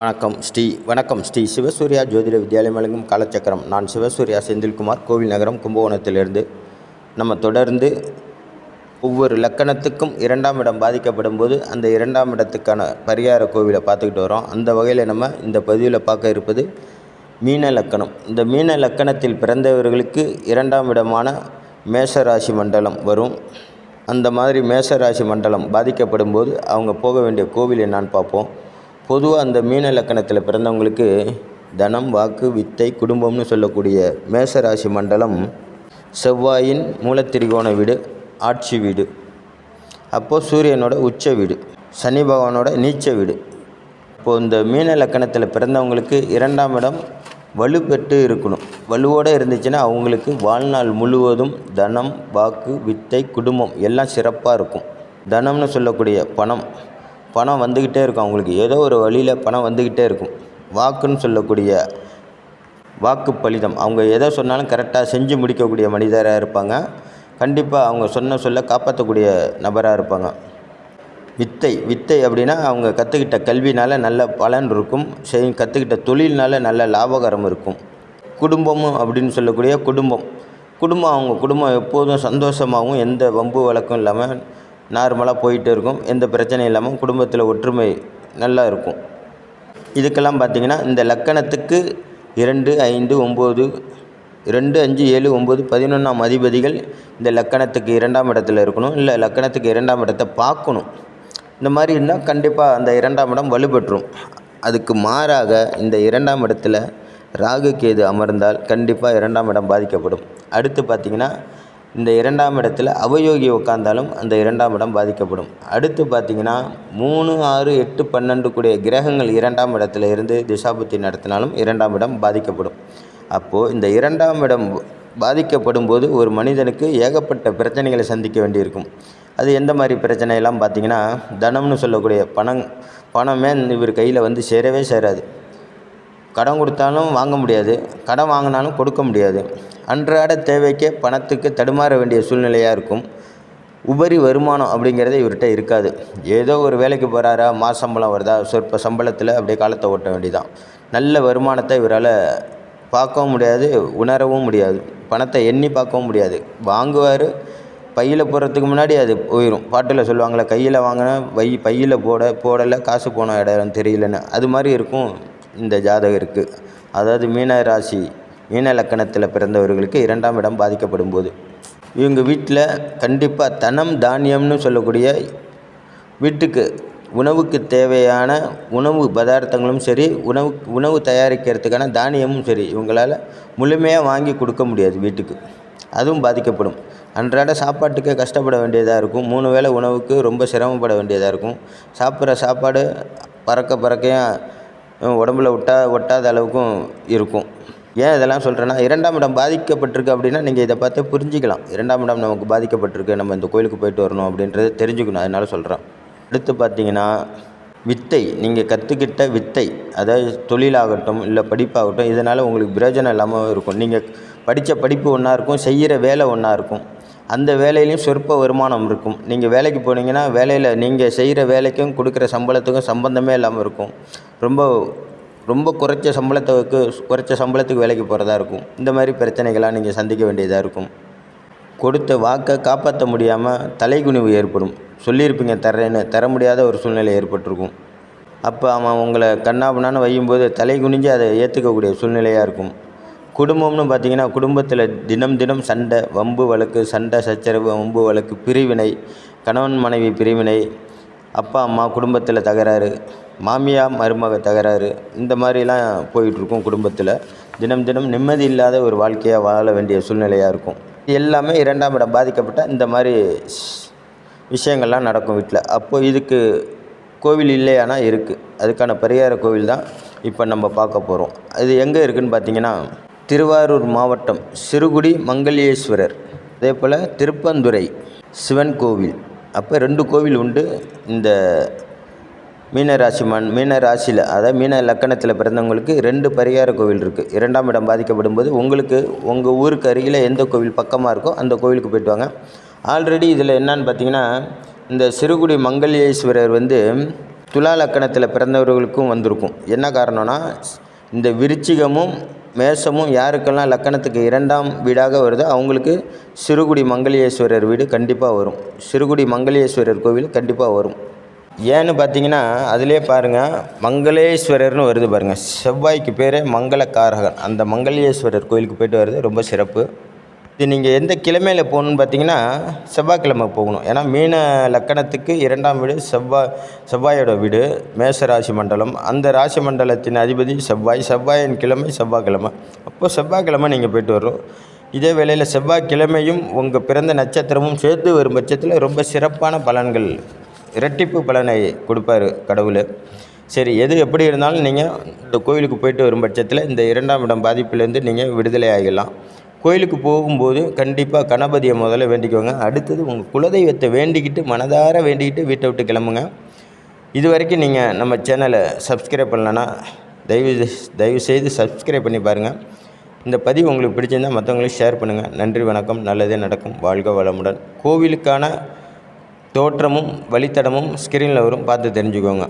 வணக்கம் ஸ்ரீ சிவசூர்யா ஜோதிட வித்யாலயம் வழங்கும் காலச்சக்கரம். நான் சிவசூர்யா செந்தில்குமார், கோவில் நகரம், கும்பகோணத்திலிருந்து. நம்ம தொடர்ந்து ஒவ்வொரு லக்கணத்துக்கும் 2ஆம் இடம் பாதிக்கப்படும் போது அந்த 2ஆம் இடத்துக்கான பரிகார கோவிலை பார்த்துக்கிட்டு வரோம். அந்த வகையில் நம்ம இந்த பதிவில் பார்க்க இருப்பது மீன லக்கணம். இந்த மீன லக்கணத்தில் பிறந்தவர்களுக்கு 2ஆம் இடமான மேஷராசி மண்டலம் வரும். அந்த மாதிரி மேஷராசி மண்டலம் பாதிக்கப்படும் போது அவங்க போக வேண்டிய கோவில் என்னான்னு பார்ப்போம். பொதுவாக அந்த மீன லக்கணத்தில் பிறந்தவங்களுக்கு தனம், வாக்கு, வித்தை, குடும்பம்னு சொல்லக்கூடிய மேஷராசி மண்டலம் செவ்வாயின் மூலத்திரிகோண வீடு, ஆட்சி வீடு. அப்போது சூரியனோட உச்ச வீடு, சனி பகவானோட நீச்ச வீடு. இப்போது இந்த மீன லக்கணத்தில் பிறந்தவங்களுக்கு 2ஆம் இடம் வலுப்பெற்று இருக்கணும். வலுவோடு இருந்துச்சுன்னா அவங்களுக்கு வாழ்நாள் முழுவதும் தனம், வாக்கு, வித்தை, குடும்பம் எல்லாம் சிறப்பாக இருக்கும். தனம்னு சொல்லக்கூடிய பணம் வந்துக்கிட்டே இருக்கும். அவங்களுக்கு ஏதோ ஒரு வழியில் பணம் வந்துக்கிட்டே இருக்கும். வாக்குன்னு சொல்லக்கூடிய வாக்கு பலிதம், அவங்க எதை சொன்னாலும் கரெக்டாக செஞ்சு முடிக்கக்கூடிய மனிதராக இருப்பாங்க. கண்டிப்பாக அவங்க சொல்ல காப்பாற்றக்கூடிய நபராக இருப்பாங்க. வித்தை அப்படின்னா அவங்க கற்றுக்கிட்ட கல்வினால் நல்ல பலன் இருக்கும். கற்றுக்கிட்ட தொழில்னால நல்ல லாபகரம் இருக்கும். குடும்பமும் அப்படின்னு சொல்லக்கூடிய அவங்க குடும்பம் எப்போதும் சந்தோஷமாகவும் எந்த வம்பு வழக்கம் இல்லாமல் நார்மலாக போயிட்டே இருக்கும். எந்த பிரச்சனையும் இல்லாமல் குடும்பத்தில் ஒற்றுமை நல்லா இருக்கும். இதுக்கெல்லாம் பார்த்திங்கன்னா இந்த லக்கணத்துக்கு 2, 5, 9, 2, 5, 7, 9, 11ஆம் அதிபதிகள் இந்த லக்கணத்துக்கு 2ஆம் இடத்துல இருக்கணும். இல்லை லக்கணத்துக்கு 2ஆம் இடத்தை பார்க்கணும். இந்த மாதிரி இருந்தால் கண்டிப்பாக அந்த 2ஆம் இடம் வலுப்பெற்றும். அதுக்கு மாறாக இந்த 2ஆம் இடத்துல ராகு கேது அமர்ந்தால் கண்டிப்பாக 2ஆம் இடம் பாதிக்கப்படும். அடுத்து பார்த்திங்கன்னா இந்த 2ஆம் இடத்துல அவயோகி உட்கார்ந்தாலும் அந்த 2ஆம் இடம் பாதிக்கப்படும். அடுத்து பார்த்திங்கன்னா 3, 6, 8, 12 கூடிய கிரகங்கள் 2ஆம் இடத்துல இருந்து திசாபுத்தி நடத்தினாலும் 2ஆம் இடம் பாதிக்கப்படும். அப்போது இந்த 2ஆம் இடம் பாதிக்கப்படும் போது ஒரு மனிதனுக்கு ஏகப்பட்ட பிரச்சனைகளை சந்திக்க வேண்டியிருக்கும். அது எந்த மாதிரி பிரச்சனையெல்லாம் பார்த்திங்கன்னா, தனம்னு சொல்லக்கூடிய பணமே இவர் கையில் வந்து சேரவே சேராது. கடன் கொடுத்தாலும் வாங்க முடியாது, கடன் வாங்கினாலும் கொடுக்க முடியாது. அன்றாட தேவைக்கே பணத்துக்கு தடுமாற வேண்டிய சூழ்நிலையாக இருக்கும். உபரி வருமானம் அப்படிங்கிறதே இவர்கிட்ட இருக்காது. ஏதோ ஒரு வேலைக்கு போகிறாரா, சம்பளம் வருதா, சொற்ப சம்பளத்தில் அப்படியே காலத்தை ஓட்ட வேண்டியதான். நல்ல வருமானத்தை இவரால் பார்க்கவும் முடியாது, உணரவும் முடியாது. பணத்தை எண்ணி பார்க்கவும் முடியாது. வாங்குவார், பையில் போடுறதுக்கு முன்னாடி அது போயிடும். பாட்டில் சொல்லுவாங்களே, கையில் வாங்கினா பையில் போடலை, காசு போன இடம் தெரியலன்னு. அது மாதிரி இருக்கும் இந்த ஜாதகருக்கு. அதாவது மீன லக்கணத்தில் பிறந்தவர்களுக்கு 2ஆம் இடம் பாதிக்கப்படும் போது இவங்க வீட்டில் கண்டிப்பாக தனம், தானியம்னு சொல்லக்கூடிய வீட்டுக்கு உணவுக்கு தேவையான உணவு பதார்த்தங்களும் சரி, உணவு தயாரிக்கிறதுக்கான தானியமும் சரி இவங்களால் முழுமையாக வாங்கி கொடுக்க முடியாது வீட்டுக்கு. அதுவும் பாதிக்கப்படும். அன்றாட சாப்பாட்டுக்கே கஷ்டப்பட வேண்டியதாக இருக்கும். 3 வேளை உணவுக்கு ரொம்ப சிரமப்பட வேண்டியதாக இருக்கும். சாப்பிட்ற சாப்பாடு பறக்கையாக உடம்புல ஒட்டாத அளவுக்கும் இருக்கும். ஏன் இதெல்லாம் சொல்கிறேன்னா, 2ஆம் இடம் பாதிக்கப்பட்டிருக்கு அப்படின்னா நீங்கள் இதை பார்த்து புரிஞ்சிக்கலாம். 2ஆம் இடம் நமக்கு பாதிக்கப்பட்டிருக்கு, நம்ம இந்த கோயிலுக்கு போயிட்டு வரணும் அப்படின்றத தெரிஞ்சுக்கணும். அதனால சொல்கிறேன். அடுத்து பார்த்திங்கன்னா வித்தை, நீங்கள் கற்றுக்கிட்ட வித்தை, அதாவது தொழிலாகட்டும் இல்லை படிப்பாகட்டும், இதனால் உங்களுக்கு பிரயோஜனம் இல்லாமல் இருக்கும். நீங்கள் படித்த படிப்பு ஒன்றா இருக்கும், செய்கிற வேலை ஒன்றா இருக்கும். அந்த வேலையிலையும் சொற்ப வருமானம் இருக்கும். நீங்கள் வேலைக்கு போனீங்கன்னா வேலையில் நீங்கள் செய்கிற வேலைக்கும் கொடுக்குற சம்பளத்துக்கும் சம்பந்தமே இல்லாமல் இருக்கும். ரொம்ப குறைச்ச சம்பளத்துக்கு வேலைக்கு போகிறதா இருக்கும். இந்த மாதிரி பிரச்சனைகளாக நீங்கள் சந்திக்க வேண்டியதாக இருக்கும். கொடுத்த வாக்கை காப்பாற்ற முடியாமல் தலைகுனிவு ஏற்படும். சொல்லியிருப்பீங்க தர முடியாத ஒரு சூழ்நிலை ஏற்பட்டிருக்கும். அப்போ அவன் உங்களை கண்ணாபுனான்னு வையும்போது தலை குனிஞ்சு அதை ஏற்றுக்கக்கூடிய சூழ்நிலையாக இருக்கும். குடும்பம்னு பார்த்திங்கன்னா குடும்பத்தில் தினம் சண்டை, வம்பு வழக்கு, சண்டை சச்சரவு, வம்பு வழக்கு, பிரிவினை, கணவன் மனைவி பிரிவினை, அப்பா அம்மா குடும்பத்தில் தகராறு, மாமியார் மருமக தகராறு, இந்த மாதிரிலாம் போயிட்டுருக்கும். குடும்பத்தில் தினம் நிம்மதி இல்லாத ஒரு வாழ்க்கையாக வாழ வேண்டிய சூழ்நிலையாக இருக்கும். எல்லாமே 2ஆம் இடம் பாதிக்கப்பட்ட இந்த மாதிரி விஷயங்கள்லாம் நடக்கும் வீட்டில். அப்போது இதுக்கு கோவில் இல்லையானா இருக்குது. அதுக்கான பரிகார கோவில் தான் இப்போ நம்ம பார்க்க போகிறோம். அது எங்கே இருக்குதுன்னு பார்த்திங்கன்னா, திருவாரூர் மாவட்டம் சிறுகுடி மங்கல்யேஸ்வரர், அதே போல் திருப்பந்துறை சிவன் கோவில். அப்போ 2 கோவில் உண்டு இந்த மீனராசியில். அதாவது மீன லக்கணத்தில் பிறந்தவங்களுக்கு 2 பரிகார கோவில் இருக்குது. 2ஆம் இடம் பாதிக்கப்படும் போது உங்களுக்கு உங்கள் ஊருக்கு அருகில் எந்த கோவில் பக்கமாக இருக்கோ அந்த கோவிலுக்கு போய்ட்டு வாங்க. ஆல்ரெடி இதில் என்னான்னு பார்த்தீங்கன்னா, இந்த சிறுகுடி மங்கல்யேஸ்வரர் வந்து துலா லக்கணத்தில் பிறந்தவர்களுக்கும் வந்திருக்கும். என்ன காரணம்னா, இந்த விருச்சிகமும் மேஷமும் யாருக்கெல்லாம் லக்கணத்துக்கு 2ஆம் வீடாக வருதோ அவங்களுக்கு சிறுகுடி மங்களேஸ்வரர் வீடு கண்டிப்பாக வரும். சிறுகுடி மங்களேஸ்வரர் கோவில் கண்டிப்பாக வரும். ஏன்னு பார்த்தீங்கன்னா, அதிலே பாருங்கள், மங்களேஸ்வரர்னு வருது பாருங்கள். செவ்வாய்க்கு பேரே மங்களக்காரகன். அந்த மங்களேஸ்வரர் கோயிலுக்கு போய்ட்டு வர்றது ரொம்ப சிறப்பு. இது நீங்கள் எந்த கிழமையில் போகணுன்னு பார்த்தீங்கன்னா, செவ்வாய்க்கிழமை போகணும். ஏன்னா மீன லக்கணத்துக்கு 2ஆம் வீடு செவ்வாயோட வீடு, மேஷ ராசி மண்டலம். அந்த ராசி மண்டலத்தின் அதிபதி செவ்வாயின் கிழமை செவ்வாய்க்கிழமை. அப்போது செவ்வாய்க்கிழமை நீங்கள் போய்ட்டு வரணும். இதே வேளையில் செவ்வாய்க்கிழமையும் உங்கள் பிறந்த நட்சத்திரமும் சேர்த்து வரும் பட்சத்தில் ரொம்ப சிறப்பான பலன்கள், இரட்டிப்பு பலனை கொடுப்பார் கடவுள். சரி, எது எப்படி இருந்தாலும் நீங்கள் இந்த கோயிலுக்கு போய்ட்டு வரும் பட்சத்தில் இந்த 2ஆம் இடம் பாதிப்பிலேருந்து நீங்கள் விடுதலை ஆகிடலாம். கோயிலுக்கு போகும்போது கண்டிப்பாக கணபதியை முதல்ல வேண்டிக்கோங்க. அடுத்தது உங்கள் குலதெய்வத்தை வேண்டிக்கிட்டு, மனதார வேண்டிக்கிட்டு வீட்டை விட்டு கிளம்புங்க. இது வரைக்கும் நீங்கள் நம்ம சேனலை சப்ஸ்கிரைப் பண்ணலன்னா தயவுசெய்து சப்ஸ்கிரைப் பண்ணி பாருங்கள். இந்த பதிவு உங்களுக்கு பிடிச்சிருந்தால் மற்றவங்களுக்கு ஷேர் பண்ணுங்கள். நன்றி, வணக்கம். நல்லதே நடக்கும். வாழ்க வளமுடன். கோவிலுக்கான தோற்றமும் வழித்தடமும் ஸ்க்ரீனில் வரும், பார்த்து தெரிஞ்சுக்கோங்க.